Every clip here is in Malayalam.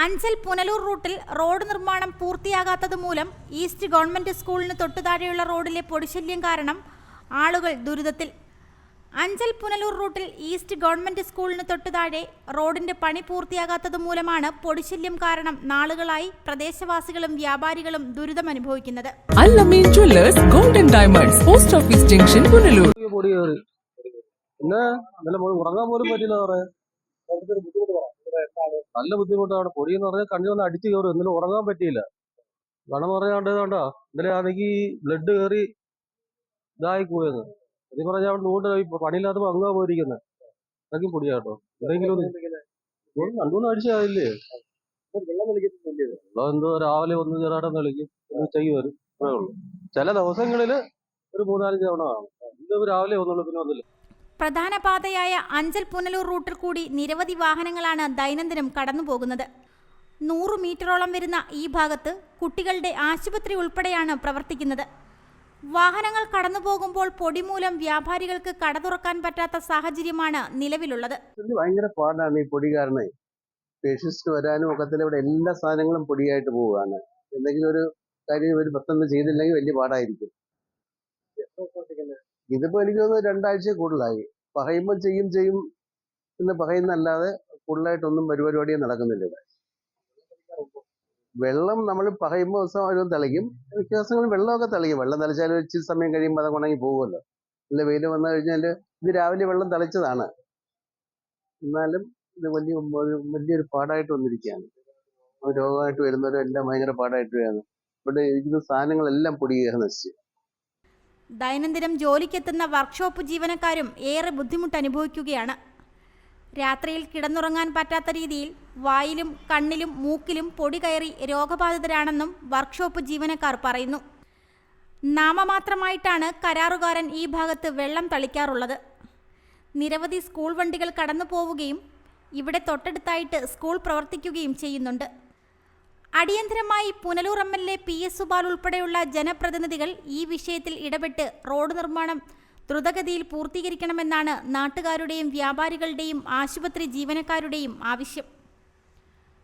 അഞ്ചൽ പുനലൂർ റൂട്ടിൽ റോഡ് നിർമ്മാണം പൂർത്തിയാകാത്തതുമൂലം ഈസ്റ്റ് ഗവൺമെന്റ് സ്കൂളിന് തൊട്ടുതാഴെയുള്ള റോഡിലെ പൊടിശല്യം കാരണം ആളുകൾ ദുരിതത്തിൽ. അഞ്ചൽ പുനലൂർ റൂട്ടിൽ ഈസ്റ്റ് ഗവൺമെന്റ് സ്കൂളിന് തൊട്ടുതാഴെ റോഡിന്റെ പണി പൂർത്തിയാകാത്തതുമൂലമാണ് പൊടിശല്യം കാരണം നാളുകളായി പ്രദേശവാസികളും വ്യാപാരികളും ദുരിതമനുഭവിക്കുന്നത്. Al Amin jewellers golden diamonds post office junction Punalur. ഉറങ്ങാൻ പോലും പറ്റില്ല. നല്ല ബുദ്ധിമുട്ടാണ്. പൊടി എന്ന് പറഞ്ഞാൽ കണ്ണി വന്ന് അടിച്ചു കയറും. എന്നാലും ഉറങ്ങാൻ പറ്റിയില്ല. ഗണം പറയാണ്ട് കണ്ടോ, ഇന്നലെ ആണെങ്കിൽ ബ്ലഡ് കയറി ഇതായി പോയെന്ന്. അത് പറഞ്ഞാൽ അവിടെ നൂണ്ട് പണിയില്ലാത്ത അങ്ങാ പോയിരിക്കുന്നത്. അതൊക്കെ പൊടിയാട്ടോ. എന്തെങ്കിലും 2-3 ആഴ്ചയായില്ലേ. വെള്ളം എന്തോ രാവിലെ ഒന്ന് ചെറുതായിട്ട് കളിക്കും, ഉച്ചയ്ക്ക് വരും, അത്രേ ഉള്ളൂ. ചില ദിവസങ്ങളില് ഒരു 3-4 തവണ കാണും. ഇന്ന് രാവിലെ ഒന്നുള്ളൂ, പിന്നെ വന്നില്ല. പ്രധാന പാതയായ അഞ്ചൽ പുനലൂർ റൂട്ടിൽ കൂടി നിരവധി വാഹനങ്ങളാണ് ദൈനംദിനം കടന്നുപോകുന്നത്. 100 മീറ്ററോളം വരുന്ന ഈ ഭാഗത്ത് കുട്ടികളുടെ ആശുപത്രി ഉൾപ്പെടെയാണ് പ്രവർത്തിക്കുന്നത്. വാഹനങ്ങൾ കടന്നുപോകുമ്പോൾ പൊടി മൂലം വ്യാപാരികൾക്ക് കട തുറക്കാൻ പറ്റാത്ത സാഹചര്യമാണ് നിലവിലുള്ളത്. ഭയങ്കര പാടാണ് ഈ പൊടി കാരണം. പേഷ്യൻസ് വരാനും ഒക്കത്തില്ല. ഇവിടെ എല്ലാ സാധനങ്ങളും പൊടിയായിട്ട് പോവുകയാണ്. എന്തെങ്കിലും ഒരു കാര്യം ഒരു പെട്ടെന്ന് ചെയ്തില്ലെങ്കിൽ വലിയ പാടായിരിക്കും. ഇതിപ്പോ എനിക്ക് തോന്നുന്നു 2 ആഴ്ച കൂടുതലായി. പറയുമ്പോൾ ചെയ്യും എന്ന് പറയുന്നല്ലാതെ കൂടുതലായിട്ടൊന്നും പരിപാടിയും നടക്കുന്നില്ല ഇവിടെ. വെള്ളം നമ്മൾ പറയുമ്പോൾ ദിവസം ഒരു തെളിക്കും, മിക്ക ദിവസങ്ങളും വെള്ളമൊക്കെ തെളിക്കും. വെള്ളം തെളിച്ചാലും ഇച്ചിരി സമയം കഴിയുമ്പോൾ അത് ഉണങ്ങി പോകുമല്ലോ. നല്ല വെയിൽ വന്നു കഴിഞ്ഞാൽ ഇത് രാവിലെ വെള്ളം തെളിച്ചതാണ്. എന്നാലും ഇത് വലിയൊരു പാടായിട്ട് വന്നിരിക്കുകയാണ്. രോഗമായിട്ട് വരുന്നവരും എല്ലാം ഭയങ്കര പാടായിട്ട് വരികയാണ്. ഇവിടെ ഇരിക്കുന്ന സാധനങ്ങളെല്ലാം പൊടി കയറി നശിച്ചു. ദൈനംദിനം ജോലിക്കെത്തുന്ന വർക്ക്ഷോപ്പ് ജീവനക്കാരും ഏറെ ബുദ്ധിമുട്ട് അനുഭവിക്കുകയാണ്. രാത്രിയിൽ കിടന്നുറങ്ങാൻ പറ്റാത്ത രീതിയിൽ വായിലും കണ്ണിലും മൂക്കിലും പൊടി കയറി രോഗബാധിതരാണെന്നും വർക്ക്ഷോപ്പ് ജീവനക്കാർ പറയുന്നു. നാമമാത്രമായിട്ടാണ് കരാറുകാരൻ ഈ ഭാഗത്ത് വെള്ളം തളിക്കാറുള്ളത്. നിരവധി സ്കൂൾ വണ്ടികൾ കടന്നു പോവുകയും ഇവിടെ തൊട്ടടുത്തായിട്ട് സ്കൂൾ പ്രവർത്തിക്കുകയും ചെയ്യുന്നുണ്ട്. അടിയന്തരമായി പുനലൂർ MLA PS സുബാൽ ഉൾപ്പെടെയുള്ള ജനപ്രതിനിധികൾ ഈ വിഷയത്തിൽ ഇടപെട്ട് റോഡ് നിർമ്മാണം ദ്രുതഗതിയിൽ പൂർത്തീകരിക്കണമെന്നാണ് നാട്ടുകാരുടെയും വ്യാപാരികളുടെയും ആശുപത്രി ജീവനക്കാരുടെയും ആവശ്യം.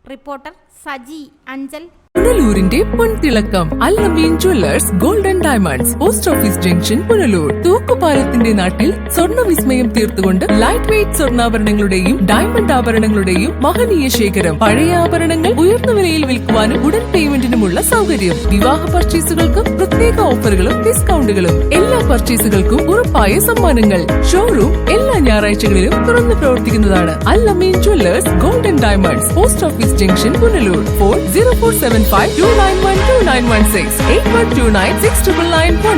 റിപ്പോർട്ടർ സജി, അഞ്ചൽ. പുനലൂരിന്റെ പൊൻതിളക്കം Al Amin jewellers golden diamonds post office junction Punalur. തൂക്കുപാലത്തിന്റെ നാട്ടിൽ സ്വർണ്ണ വിസ്മയം തീർത്തുകൊണ്ട് ലൈറ്റ് വെയ്റ്റ് സ്വർണ്ണാഭരണങ്ങളുടെയും ഡയമണ്ട് ആഭരണങ്ങളുടെയും മഹനീയ ശേഖരം. പഴയ ആഭരണങ്ങൾ ഉയർന്ന വിലയിൽ വിൽക്കുവാനും ഉടൻ പേയ്മെന്റിനുമുള്ള സൗകര്യം. വിവാഹ പർച്ചേസുകൾക്കും പ്രത്യേക ഓഫറുകളും ഡിസ്കൗണ്ടുകളും. എല്ലാ പർച്ചേസുകൾക്കും ഉറപ്പായ സമ്മാനങ്ങൾ. ഷോറൂം എല്ലാ ഞായറാഴ്ചകളിലും തുറന്നു പ്രവർത്തിക്കുന്നതാണ്. Al Amin jewellers golden diamonds post office junction Punalur. Phone 0475 291 2916 8129 69991.